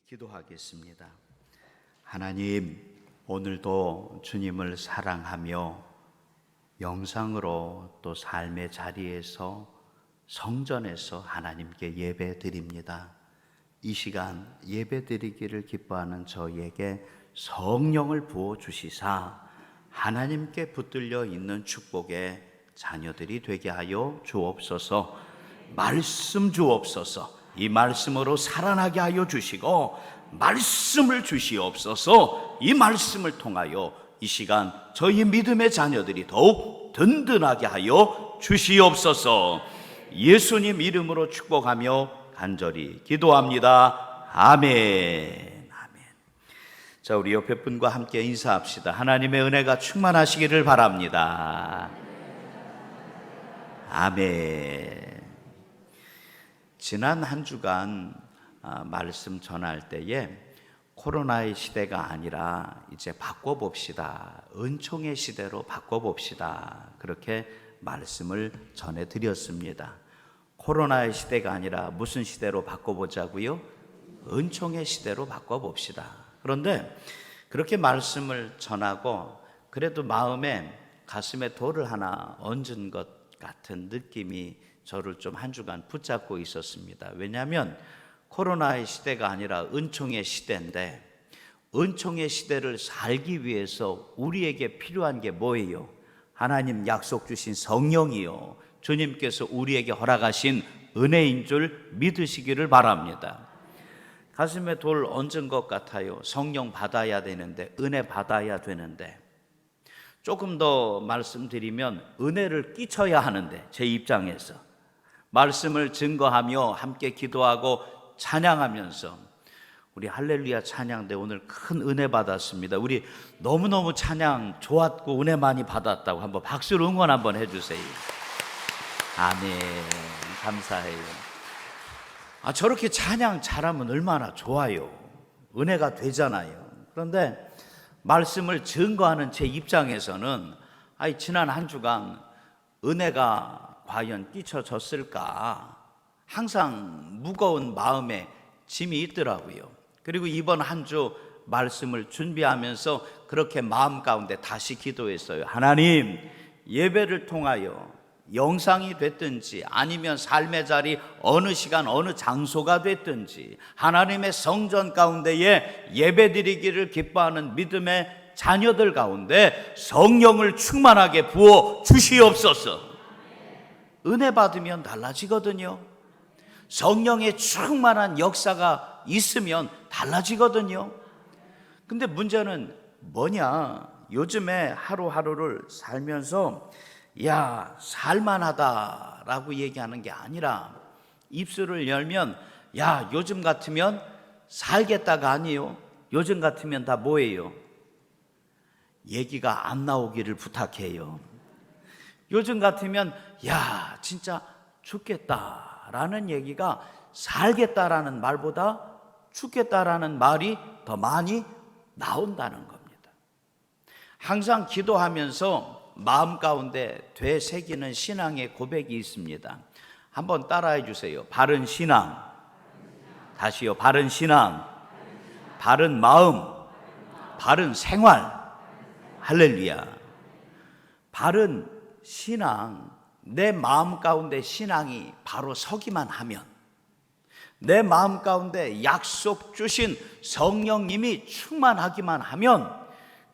기도하겠습니다. 하나님, 오늘도 주님을 사랑하며 영상으로 또 삶의 자리에서 성전에서 하나님께 예배 드립니다. 이 시간 예배 드리기를 기뻐하는 저희에게 성령을 부어 주시사 하나님께 붙들려 있는 축복의 자녀들이 되게 하여 주옵소서. 말씀 주옵소서. 이 말씀으로 살아나게 하여 주시고 말씀을 주시옵소서. 이 말씀을 통하여 이 시간 저희 믿음의 자녀들이 더욱 든든하게 하여 주시옵소서. 예수님 이름으로 축복하며 간절히 기도합니다. 아멘. 아멘. 자, 우리 옆에 분과 함께 인사합시다. 하나님의 은혜가 충만하시기를 바랍니다. 아멘. 지난 한 주간 말씀 전할 때에 코로나의 시대가 아니라 이제 바꿔봅시다. 은총의 시대로 바꿔봅시다. 그렇게 말씀을 전해드렸습니다. 코로나의 시대가 아니라 무슨 시대로 바꿔보자고요? 은총의 시대로 바꿔봅시다. 그런데 그렇게 말씀을 전하고 그래도 마음에 가슴에 돌을 하나 얹은 것 같은 느낌이 저를 좀 한 주간 붙잡고 있었습니다. 왜냐하면 코로나의 시대가 아니라 은총의 시대인데 은총의 시대를 살기 위해서 우리에게 필요한 게 뭐예요? 하나님 약속 주신 성령이요, 주님께서 우리에게 허락하신 은혜인 줄 믿으시기를 바랍니다. 가슴에 돌 얹은 것 같아요. 성령 받아야 되는데, 은혜 받아야 되는데, 조금 더 말씀드리면 은혜를 끼쳐야 하는데, 제 입장에서 말씀을 증거하며 함께 기도하고 찬양하면서, 우리 할렐루야 찬양대 오늘 큰 은혜 받았습니다. 우리 너무너무 찬양 좋았고 은혜 많이 받았다고 한번 박수로 응원 한번 해주세요. 아멘. 감사해요. 저렇게 찬양 잘하면 얼마나 좋아요. 은혜가 되잖아요. 그런데 말씀을 증거하는 제 입장에서는 지난 한 주간 은혜가 과연 끼쳐졌을까? 항상 무거운 마음에 짐이 있더라고요. 그리고 이번 한 주 말씀을 준비하면서 그렇게 마음 가운데 다시 기도했어요. 하나님, 예배를 통하여 영상이 됐든지 아니면 삶의 자리 어느 시간 어느 장소가 됐든지 하나님의 성전 가운데에 예배드리기를 기뻐하는 믿음의 자녀들 가운데 성령을 충만하게 부어 주시옵소서. 은혜 받으면 달라지거든요. 성령의 충만한 역사가 있으면 달라지거든요. 근데 문제는 뭐냐? 요즘에 하루하루를 살면서 살만하다라고 얘기하는 게 아니라 입술을 열면 요즘 같으면 살겠다가 아니에요. 요즘 같으면 다 뭐예요? 얘기가 안 나오기를 부탁해요. 요즘 같으면 진짜 죽겠다라는 얘기가 살겠다라는 말보다 죽겠다라는 말이 더 많이 나온다는 겁니다. 항상 기도하면서 마음 가운데 되새기는 신앙의 고백이 있습니다. 한번 따라해 주세요. 바른 신앙. 다시요. 바른 신앙. 바른 마음. 바른 생활. 할렐루야. 바른 신앙. 내 마음 가운데 신앙이 바로 서기만 하면, 내 마음 가운데 약속 주신 성령님이 충만하기만 하면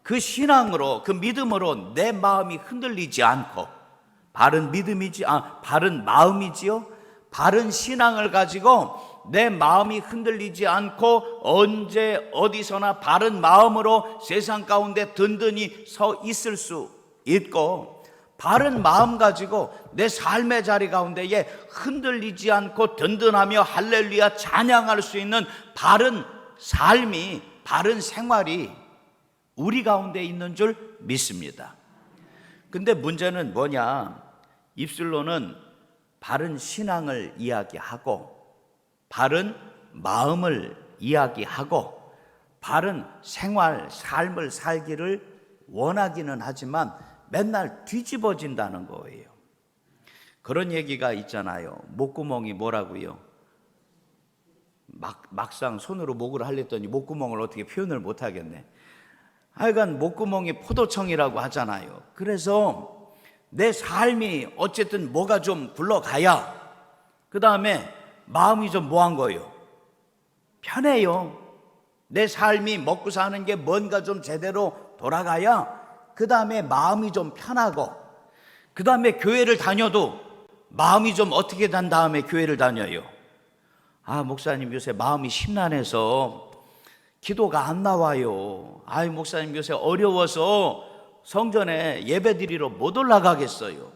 그 신앙으로, 그 믿음으로 내 마음이 흔들리지 않고, 바른 마음이지요. 바른 신앙을 가지고 내 마음이 흔들리지 않고 언제 어디서나 바른 마음으로 세상 가운데 든든히 서 있을 수 있고, 바른 마음 가지고 내 삶의 자리 가운데에 흔들리지 않고 든든하며 할렐루야 찬양할 수 있는 바른 삶이, 바른 생활이 우리 가운데 있는 줄 믿습니다. 근데 문제는 뭐냐? 입술로는 바른 신앙을 이야기하고 바른 마음을 이야기하고 바른 생활, 삶을 살기를 원하기는 하지만 맨날 뒤집어진다는 거예요. 그런 얘기가 있잖아요. 목구멍이 뭐라고요? 막상 손으로 목을 하랬더니 목구멍을 어떻게 표현을 못 하겠네. 하여간 목구멍이 포도청이라고 하잖아요. 그래서 내 삶이 어쨌든 뭐가 좀 굴러가야 그 다음에 마음이 좀 뭐한 거예요? 편해요. 내 삶이 먹고 사는 게 뭔가 좀 제대로 돌아가야 그 다음에 마음이 좀 편하고, 그 다음에 교회를 다녀도 마음이 좀 어떻게 된 다음에 교회를 다녀요? 아, 목사님 요새 마음이 심란해서 기도가 안 나와요. 아이, 목사님 요새 어려워서 성전에 예배 드리러 못 올라가겠어요.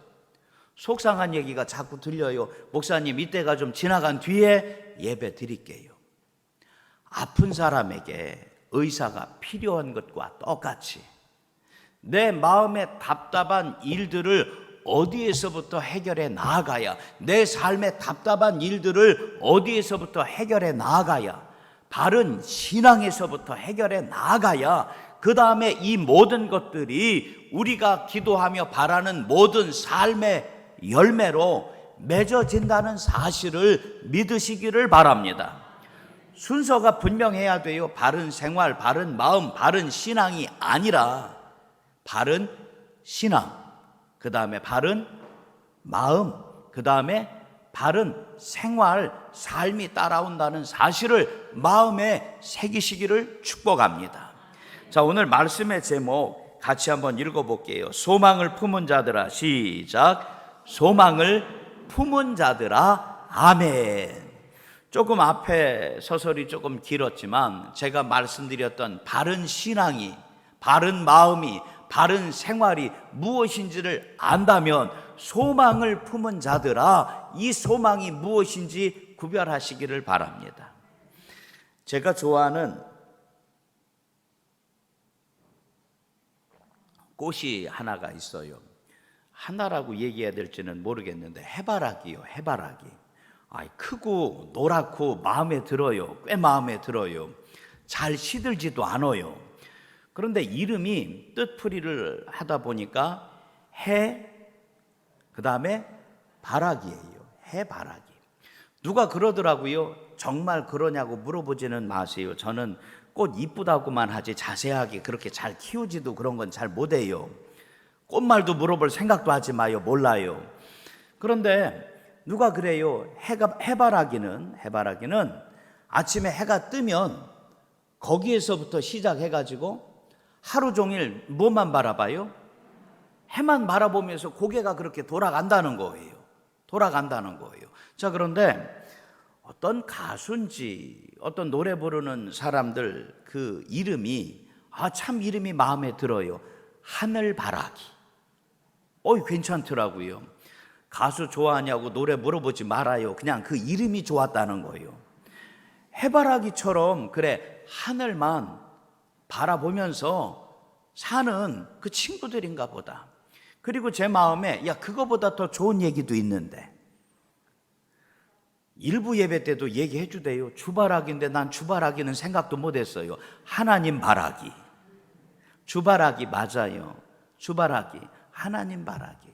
속상한 얘기가 자꾸 들려요. 목사님 이때가 좀 지나간 뒤에 예배 드릴게요. 아픈 사람에게 의사가 필요한 것과 똑같이 내 마음의 답답한 일들을 어디에서부터 해결해 나아가야, 내 삶의 답답한 일들을 어디에서부터 해결해 나아가야, 바른 신앙에서부터 해결해 나아가야 그 다음에 이 모든 것들이 우리가 기도하며 바라는 모든 삶의 열매로 맺어진다는 사실을 믿으시기를 바랍니다. 순서가 분명해야 돼요. 바른 생활, 바른 마음, 바른 신앙이 아니라 바른 신앙, 그 다음에 바른 마음, 그 다음에 바른 생활, 삶이 따라온다는 사실을 마음에 새기시기를 축복합니다. 자, 오늘 말씀의 제목 같이 한번 읽어볼게요. 소망을 품은 자들아, 시작. 소망을 품은 자들아, 아멘. 조금 앞에 서설이 조금 길었지만 제가 말씀드렸던 바른 신앙이, 바른 마음이, 바른 생활이 무엇인지를 안다면 소망을 품은 자들아, 이 소망이 무엇인지 구별하시기를 바랍니다. 제가 좋아하는 꽃이 하나가 있어요. 하나라고 얘기해야 될지는 모르겠는데 해바라기요. 해바라기. 크고 노랗고 마음에 들어요. 꽤 마음에 들어요. 잘 시들지도 않아요. 그런데 이름이 뜻풀이를 하다 보니까 그 다음에 바라기예요. 해바라기. 누가 그러더라고요. 정말 그러냐고 물어보지는 마세요. 저는 꽃 이쁘다고만 하지 자세하게 그렇게 잘 키우지도 그런 건 잘 못해요. 꽃말도 물어볼 생각도 하지 마요. 몰라요. 그런데 누가 그래요. 해바라기는 아침에 해가 뜨면 거기에서부터 시작해가지고 하루 종일 뭐만 바라봐요? 해만 바라보면서 고개가 그렇게 돌아간다는 거예요. 자, 그런데 어떤 가수인지 어떤 노래 부르는 사람들 그 이름이 참 이름이 마음에 들어요. 하늘바라기. 괜찮더라고요. 가수 좋아하냐고 노래 물어보지 말아요. 그냥 그 이름이 좋았다는 거예요. 해바라기처럼 그래 하늘만 바라보면서 사는 그 친구들인가 보다. 그리고 제 마음에 그거보다 더 좋은 얘기도 있는데, 일부 예배 때도 얘기해 주대요. 주바라기인데 난 주바라기는 생각도 못했어요. 하나님 바라기. 주바라기 맞아요. 주바라기, 하나님 바라기.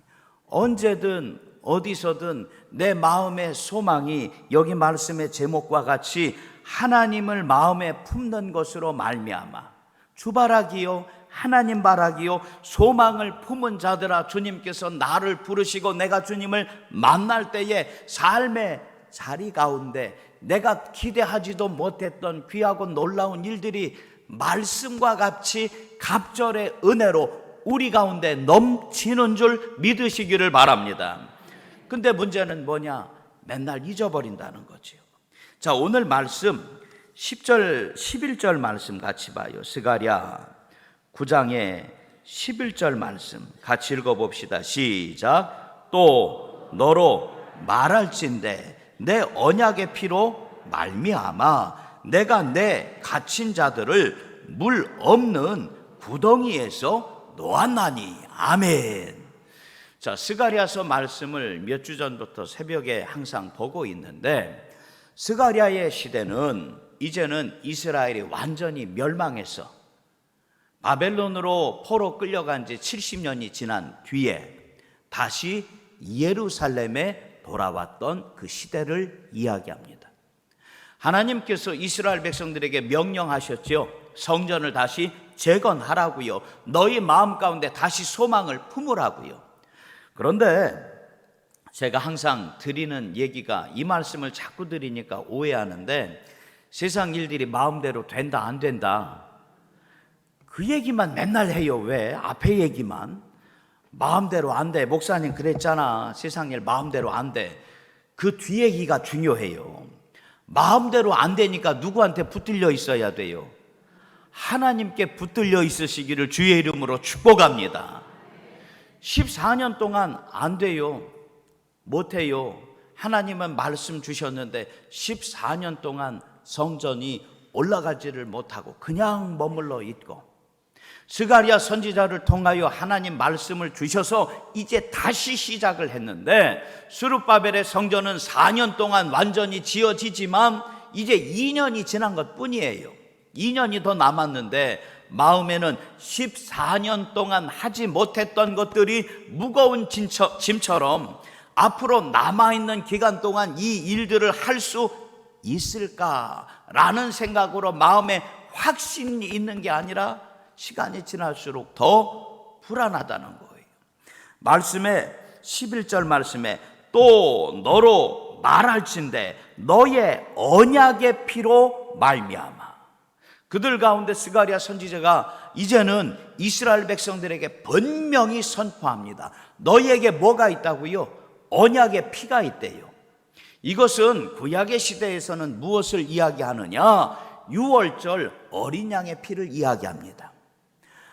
언제든 어디서든 내 마음의 소망이 여기 말씀의 제목과 같이 하나님을 마음에 품는 것으로 말미암아 주바라기요, 하나님 바라기요, 소망을 품은 자들아, 주님께서 나를 부르시고 내가 주님을 만날 때에 삶의 자리 가운데 내가 기대하지도 못했던 귀하고 놀라운 일들이 말씀과 같이 갑절의 은혜로 우리 가운데 넘치는 줄 믿으시기를 바랍니다. 근데 문제는 뭐냐? 맨날 잊어버린다는 거죠. 자, 오늘 말씀 10절 11절 말씀 같이 봐요. 스가랴 9장의 11절 말씀 같이 읽어봅시다. 시작. 또 너로 말할진대 내 언약의 피로 말미암아 내가 내 갇힌 자들을 물 없는 구덩이에서 놓았나니. 아멘. 자, 스가랴서 말씀을 몇 주 전부터 새벽에 항상 보고 있는데, 스가랴의 시대는 이제는 이스라엘이 완전히 멸망해서 바벨론으로 포로 끌려간 지 70년이 지난 뒤에 다시 예루살렘에 돌아왔던 그 시대를 이야기합니다. 하나님께서 이스라엘 백성들에게 명령하셨죠. 성전을 다시 재건하라고요. 너희 마음 가운데 다시 소망을 품으라고요. 그런데 제가 항상 드리는 얘기가, 이 말씀을 자꾸 드리니까 오해하는데, 세상 일들이 마음대로 된다 안 된다 그 얘기만 맨날 해요. 왜? 앞에 얘기만. 마음대로 안 돼. 목사님 그랬잖아. 세상 일 마음대로 안 돼. 그 뒤 얘기가 중요해요. 마음대로 안 되니까 누구한테 붙들려 있어야 돼요? 하나님께 붙들려 있으시기를 주의 이름으로 축복합니다. 14년 동안 안 돼요. 못해요. 하나님은 말씀 주셨는데 14년 동안 성전이 올라가지를 못하고 그냥 머물러 있고, 스가랴 선지자를 통하여 하나님 말씀을 주셔서 이제 다시 시작을 했는데, 스룹바벨의 성전은 4년 동안 완전히 지어지지만 이제 2년이 지난 것 뿐이에요. 2년이 더 남았는데 마음에는 14년 동안 하지 못했던 것들이 무거운 짐처럼 앞으로 남아있는 기간 동안 이 일들을 할 수 있을까라는 생각으로 마음에 확신이 있는 게 아니라 시간이 지날수록 더 불안하다는 거예요. 말씀에 11절 말씀에 또 너로 말할진대 너의 언약의 피로 말미암아. 그들 가운데 스가랴 선지자가 이제는 이스라엘 백성들에게 분명히 선포합니다. 너희에게 뭐가 있다고요? 언약의 피가 있대요. 이것은 구약의 시대에서는 무엇을 이야기하느냐? 유월절 어린 양의 피를 이야기합니다.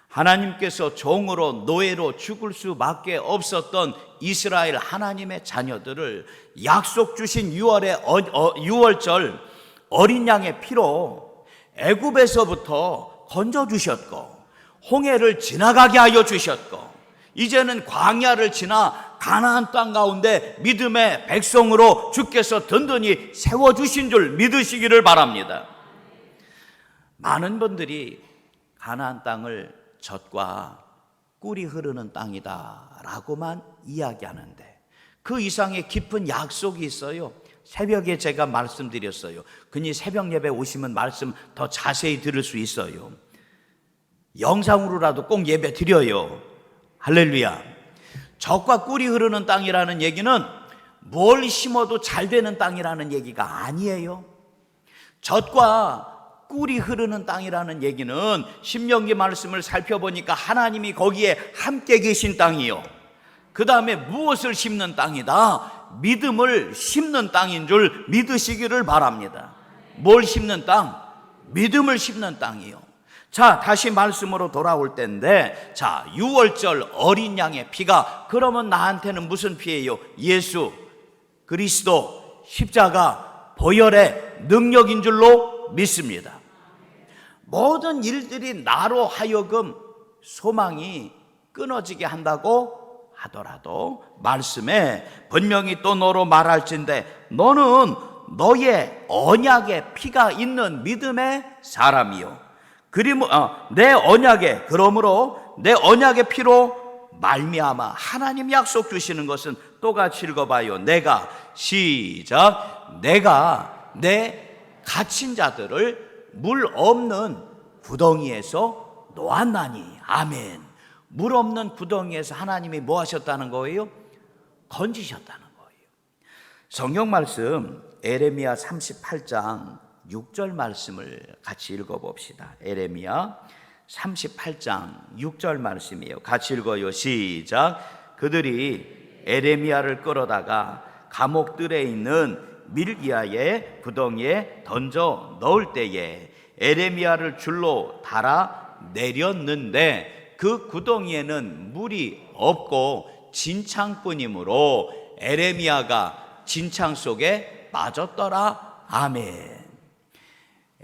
하나님께서 종으로 노예로 죽을 수밖에 없었던 이스라엘 하나님의 자녀들을 약속 주신 유월절 어린 양의 피로 애굽에서부터 건져주셨고, 홍해를 지나가게 하여 주셨고, 이제는 광야를 지나 가나안 땅 가운데 믿음의 백성으로 주께서 든든히 세워주신 줄 믿으시기를 바랍니다. 많은 분들이 가나안 땅을 젖과 꿀이 흐르는 땅이다 라고만 이야기하는데 그 이상의 깊은 약속이 있어요. 새벽에 제가 말씀드렸어요. 그니 새벽 예배 오시면 말씀 더 자세히 들을 수 있어요. 영상으로라도 꼭 예배 드려요. 할렐루야. 젖과 꿀이 흐르는 땅이라는 얘기는 뭘 심어도 잘 되는 땅이라는 얘기가 아니에요. 젖과 꿀이 흐르는 땅이라는 얘기는 신명기 말씀을 살펴보니까 하나님이 거기에 함께 계신 땅이요, 그 다음에 무엇을 심는 땅이다? 믿음을 심는 땅인 줄 믿으시기를 바랍니다. 뭘 심는 땅? 믿음을 심는 땅이요. 자, 다시 말씀으로 돌아올 때인데, 자, 유월절 어린 양의 피가 그러면 나한테는 무슨 피예요? 예수 그리스도 십자가 보혈의 능력인 줄로 믿습니다. 모든 일들이 나로 하여금 소망이 끊어지게 한다고 하더라도 말씀에 분명히 또 너로 말할진대 너는 너의 언약의 피가 있는 믿음의 사람이요. 그러므로 내 언약의 피로 말미암아. 하나님 약속 주시는 것은 똑같이 읽어봐요. 내가 내 갇힌 자들을 물 없는 구덩이에서 놓았나니. 아멘. 물 없는 구덩이에서 하나님이 뭐 하셨다는 거예요? 건지셨다는 거예요. 성경 말씀 에레미야 38장 6절 말씀을 같이 읽어봅시다. 에레미야 38장 6절 말씀이에요. 같이 읽어요. 시작. 그들이 에레미야를 끌어다가 감옥들에 있는 밀기야의 구덩이에 던져 넣을 때에 에레미야를 줄로 달아 내렸는데 그 구덩이에는 물이 없고 진창뿐이므로 에레미야가 진창 속에 빠졌더라. 아멘.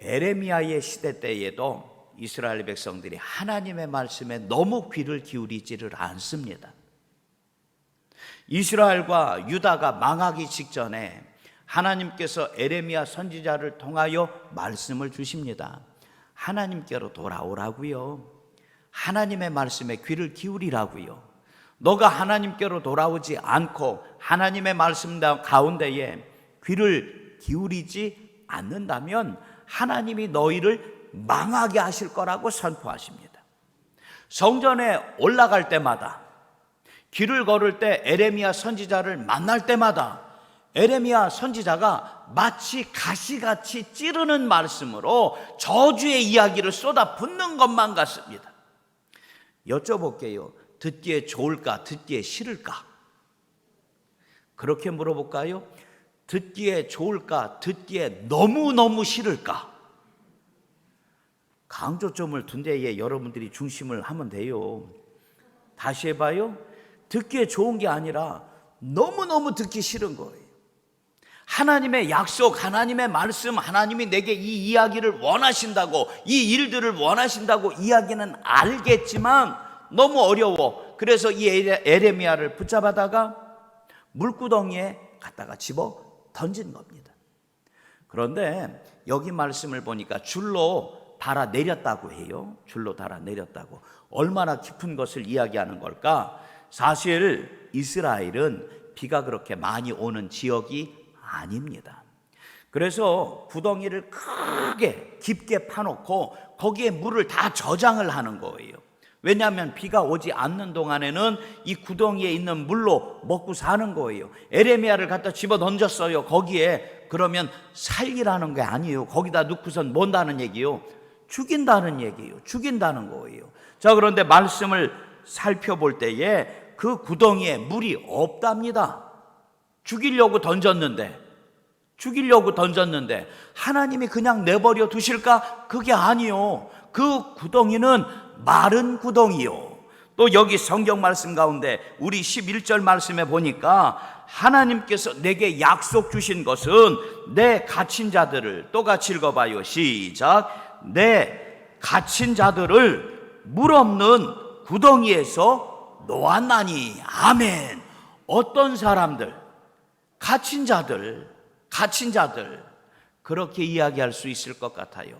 에레미야의 시대 때에도 이스라엘 백성들이 하나님의 말씀에 너무 귀를 기울이지를 않습니다. 이스라엘과 유다가 망하기 직전에 하나님께서 에레미야 선지자를 통하여 말씀을 주십니다. 하나님께로 돌아오라고요. 하나님의 말씀에 귀를 기울이라고요. 너가 하나님께로 돌아오지 않고 하나님의 말씀 가운데에 귀를 기울이지 않는다면 하나님이 너희를 망하게 하실 거라고 선포하십니다. 성전에 올라갈 때마다, 길을 걸을 때 에레미야 선지자를 만날 때마다 에레미야 선지자가 마치 가시같이 찌르는 말씀으로 저주의 이야기를 쏟아붓는 것만 같습니다. 여쭤볼게요. 듣기에 좋을까? 듣기에 싫을까? 그렇게 물어볼까요? 듣기에 좋을까? 듣기에 너무너무 싫을까? 강조점을 둔 데에 여러분들이 중심을 하면 돼요. 다시 해봐요. 듣기에 좋은 게 아니라 너무너무 듣기 싫은 거예요. 하나님의 약속, 하나님의 말씀, 하나님이 내게 이 이야기를 원하신다고, 이 일들을 원하신다고 이야기는 알겠지만 너무 어려워. 그래서 이 에레미야를 붙잡아다가 물구덩이에 갖다가 집어 던진 겁니다. 그런데 여기 말씀을 보니까 줄로 달아 내렸다고 해요. 줄로 달아 내렸다고. 얼마나 깊은 것을 이야기하는 걸까? 사실 이스라엘은 비가 그렇게 많이 오는 지역이 아닙니다. 그래서 구덩이를 크게 깊게 파놓고 거기에 물을 다 저장을 하는 거예요. 왜냐하면 비가 오지 않는 동안에는 이 구덩이에 있는 물로 먹고 사는 거예요. 에레미야를 갖다 집어 던졌어요. 거기에. 그러면 살기라는 게 아니에요. 거기다 넣고선 뭔다는 얘기요? 죽인다는 얘기예요. 죽인다는 거예요. 자, 그런데 말씀을 살펴볼 때에 그 구덩이에 물이 없답니다. 죽이려고 던졌는데 하나님이 그냥 내버려 두실까? 그게 아니요. 그 구덩이는 마른 구덩이요. 또 여기 성경 말씀 가운데 우리 11절 말씀에 보니까 하나님께서 내게 약속 주신 것은 내 갇힌 자들을, 또 같이 읽어봐요. 시작. 내 갇힌 자들을 물 없는 구덩이에서 놓았나니. 아멘. 어떤 사람들, 갇힌 자들, 그렇게 이야기할 수 있을 것 같아요.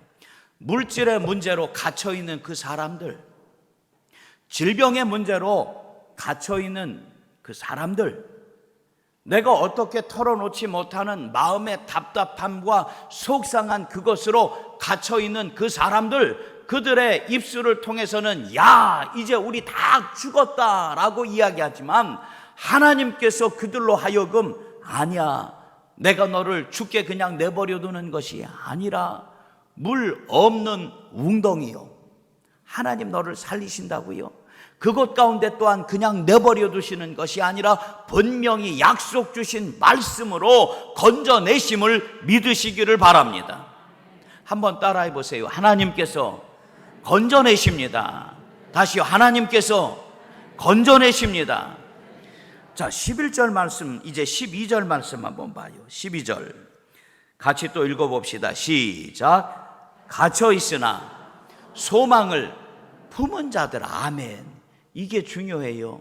물질의 문제로 갇혀있는 그 사람들, 질병의 문제로 갇혀있는 그 사람들, 내가 어떻게 털어놓지 못하는 마음의 답답함과 속상한 그것으로 갇혀있는 그 사람들, 그들의 입술을 통해서는 야, 이제 우리 다 죽었다라고 이야기하지만 하나님께서 그들로 하여금 아니야, 내가 너를 죽게 그냥 내버려 두는 것이 아니라 물 없는 웅덩이요, 하나님 너를 살리신다고요. 그것 가운데 또한 그냥 내버려 두시는 것이 아니라 분명히 약속 주신 말씀으로 건져내심을 믿으시기를 바랍니다. 한번 따라해 보세요. 하나님께서 건져내십니다. 다시요. 하나님께서 건져내십니다. 자, 11절 말씀, 이제 12절 말씀 한번 봐요. 12절 같이 또 읽어봅시다. 시작. 갇혀 있으나 소망을 품은 자들. 아멘. 이게 중요해요.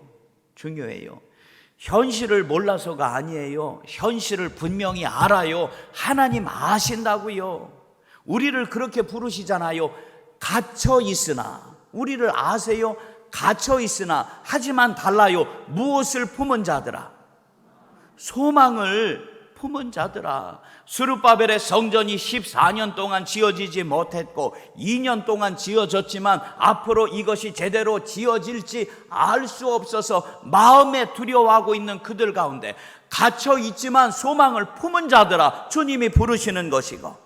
현실을 몰라서가 아니에요. 현실을 분명히 알아요. 하나님 아신다고요. 우리를 그렇게 부르시잖아요. 갇혀 있으나. 우리를 아세요? 갇혀 있으나. 하지만 달라요. 무엇을 품은 자들아? 소망을 품은 자들아. 스룹바벨의 성전이 14년 동안 지어지지 못했고 2년 동안 지어졌지만 앞으로 이것이 제대로 지어질지 알 수 없어서 마음에 두려워하고 있는 그들 가운데 갇혀 있지만 소망을 품은 자들아, 주님이 부르시는 것이고,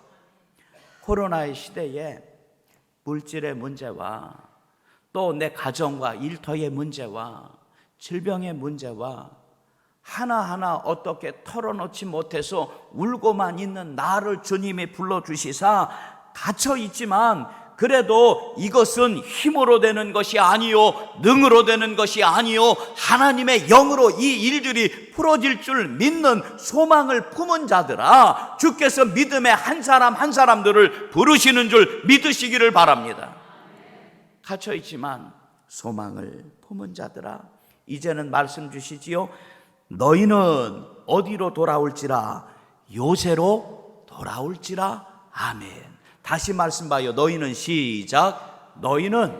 코로나의 시대에 물질의 문제와 또 내 가정과 일터의 문제와 질병의 문제와 하나하나 어떻게 털어놓지 못해서 울고만 있는 나를 주님이 불러주시사 갇혀있지만 그래도 이것은 힘으로 되는 것이 아니요, 능으로 되는 것이 아니요, 하나님의 영으로 이 일들이 풀어질 줄 믿는 소망을 품은 자들아, 주께서 믿음의 한 사람 한 사람들을 부르시는 줄 믿으시기를 바랍니다. 갇혀있지만 소망을 품은 자들아, 이제는 말씀 주시지요. 너희는 어디로 돌아올지라? 요새로 돌아올지라. 아멘. 다시 말씀 봐요. 너희는 시작. 너희는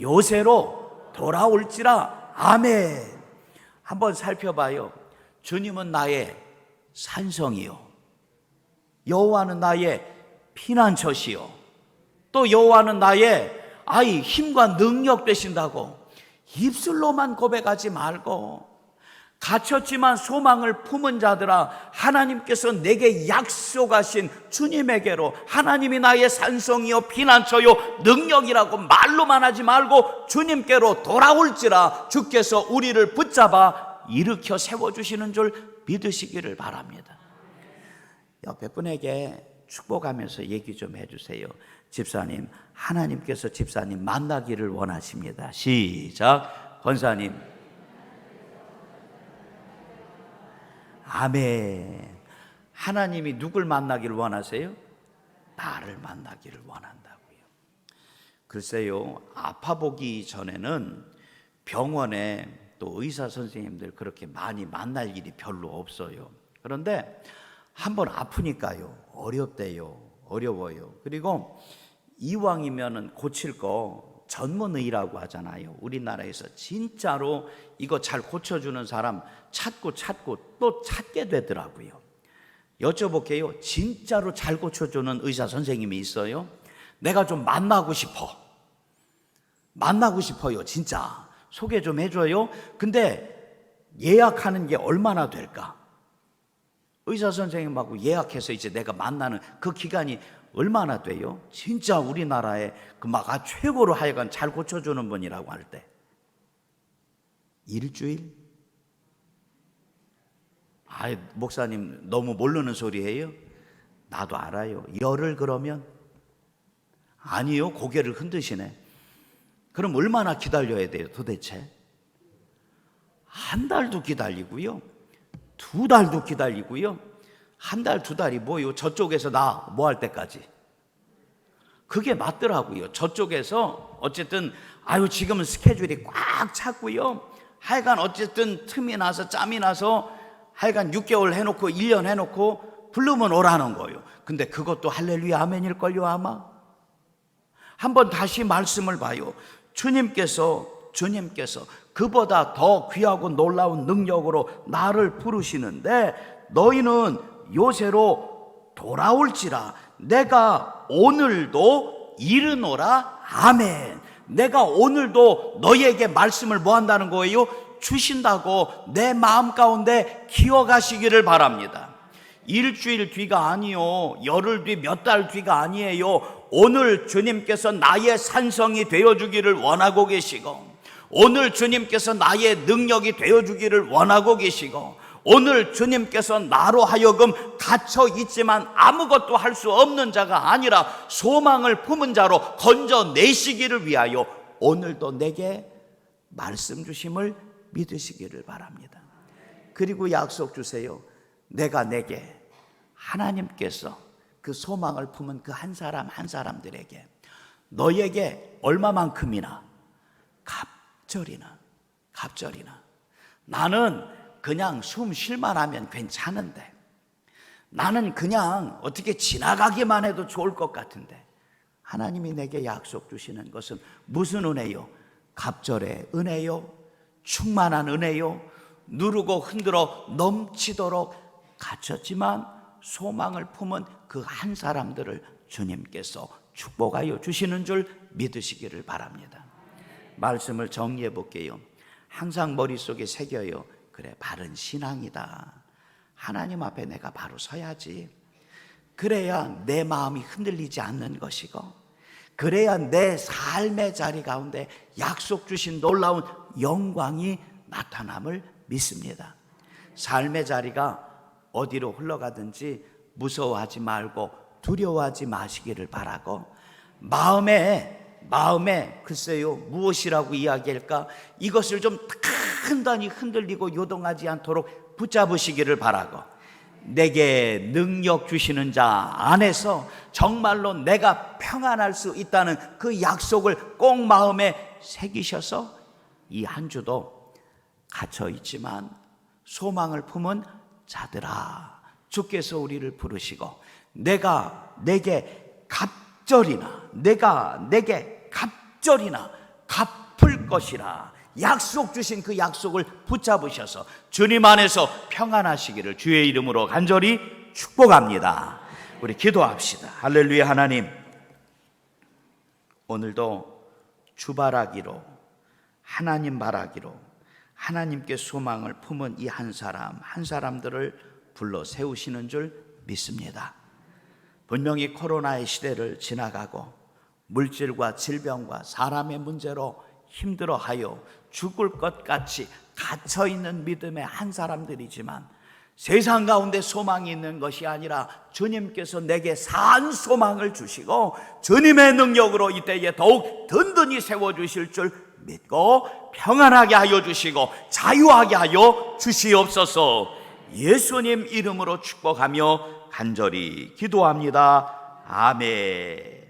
요새로 돌아올지라. 아멘. 한번 살펴봐요. 주님은 나의 산성이요, 여호와는 나의 피난처시요 또 여호와는 나의 힘과 능력 되신다고 입술로만 고백하지 말고, 갇혔지만 소망을 품은 자들아, 하나님께서 내게 약속하신 주님에게로, 하나님이 나의 산성이요 피난처요 능력이라고 말로만 하지 말고 주님께로 돌아올지라 주께서 우리를 붙잡아 일으켜 세워주시는 줄 믿으시기를 바랍니다. 옆에 분에게 축복하면서 얘기 좀 해주세요. 집사님, 하나님께서 집사님 만나기를 원하십니다. 시작. 권사님, 아멘. 하나님이 누굴 만나기를 원하세요? 나를 만나기를 원한다고요. 글쎄요, 아파보기 전에는 병원에 또 의사 선생님들 그렇게 많이 만날 일이 별로 없어요. 그런데 한번 아프니까요, 어려워요. 그리고 이왕이면은 고칠 거 전문의라고 하잖아요. 우리나라에서 진짜로 이거 잘 고쳐주는 사람 찾고 또 찾게 되더라고요. 여쭤볼게요. 진짜로 잘 고쳐주는 의사 선생님이 있어요? 내가 좀 만나고 싶어요. 진짜 소개 좀 해줘요. 근데 예약하는 게 얼마나 될까? 의사 선생님하고 예약해서 이제 내가 만나는 그 기간이 얼마나 돼요? 진짜 우리나라에 최고로 하여간 잘 고쳐주는 분이라고 할 때 일주일? 목사님 너무 모르는 소리예요? 나도 알아요. 열흘 그러면? 아니요, 고개를 흔드시네. 그럼 얼마나 기다려야 돼요 도대체? 한 달도 기다리고요, 2달도 기다리고요. 한 달, 2달이 뭐요? 저쪽에서 나 뭐 할 때까지. 그게 맞더라고요. 저쪽에서 어쨌든 지금은 스케줄이 꽉 찼고요. 하여간 어쨌든 틈이 나서 짬이 나서 하여간 6개월 해놓고 1년 해놓고 부르면 오라는 거예요. 근데 그것도 할렐루야 아멘일걸요 아마. 한번 다시 말씀을 봐요. 주님께서 그보다 더 귀하고 놀라운 능력으로 나를 부르시는데, 너희는 요새로 돌아올지라 내가 오늘도 이르노라 아멘. 내가 오늘도 너희에게 말씀을 뭐 한다는 거예요? 주신다고 내 마음 가운데 기억하시기를 바랍니다. 일주일 뒤가 아니요, 열흘 뒤, 몇 달 뒤가 아니에요. 오늘 주님께서 나의 산성이 되어주기를 원하고 계시고, 오늘 주님께서 나의 능력이 되어주기를 원하고 계시고, 오늘 주님께서 나로 하여금 갇혀 있지만 아무것도 할 수 없는 자가 아니라 소망을 품은 자로 건져내시기를 위하여 오늘도 내게 말씀 주심을 믿으시기를 바랍니다. 그리고 약속 주세요. 내게 하나님께서 그 소망을 품은 그 한 사람 한 사람들에게, 너에게 얼마만큼이나 갑절이나 나는 그냥 숨 쉴만 하면 괜찮은데, 나는 그냥 어떻게 지나가기만 해도 좋을 것 같은데, 하나님이 내게 약속 주시는 것은 무슨 은혜요? 갑절의 은혜요, 충만한 은혜요, 누르고 흔들어 넘치도록 갇혔지만 소망을 품은 그 한 사람들을 주님께서 축복하여 주시는 줄 믿으시기를 바랍니다. 말씀을 정리해 볼게요. 항상 머릿속에 새겨요. 그래, 바른 신앙이다. 하나님 앞에 내가 바로 서야지. 그래야 내 마음이 흔들리지 않는 것이고, 그래야 내 삶의 자리 가운데 약속 주신 놀라운 영광이 나타남을 믿습니다. 삶의 자리가 어디로 흘러가든지 무서워하지 말고 두려워하지 마시기를 바라고, 마음에 글쎄요, 무엇이라고 이야기할까? 이것을 좀 단단히 흔들리고 요동하지 않도록 붙잡으시기를 바라고, 내게 능력 주시는 자 안에서 정말로 내가 평안할 수 있다는 그 약속을 꼭 마음에 새기셔서 이 한 주도 갇혀 있지만 소망을 품은 자들아, 주께서 우리를 부르시고 내게 갑절이나 갚을 것이라 약속 주신 그 약속을 붙잡으셔서 주님 안에서 평안하시기를 주의 이름으로 간절히 축복합니다. 우리 기도합시다. 할렐루야. 하나님, 오늘도 주바라기로, 하나님 바라기로, 하나님께 소망을 품은 이 한 사람 한 사람들을 불러 세우시는 줄 믿습니다. 분명히 코로나의 시대를 지나가고 물질과 질병과 사람의 문제로 힘들어하여 죽을 것 같이 갇혀있는 믿음의 한 사람들이지만, 세상 가운데 소망이 있는 것이 아니라 주님께서 내게 산 소망을 주시고 주님의 능력으로 이때에 더욱 든든히 세워주실 줄 믿고 평안하게 하여 주시고 자유하게 하여 주시옵소서. 예수님 이름으로 축복하며 간절히 기도합니다. 아멘.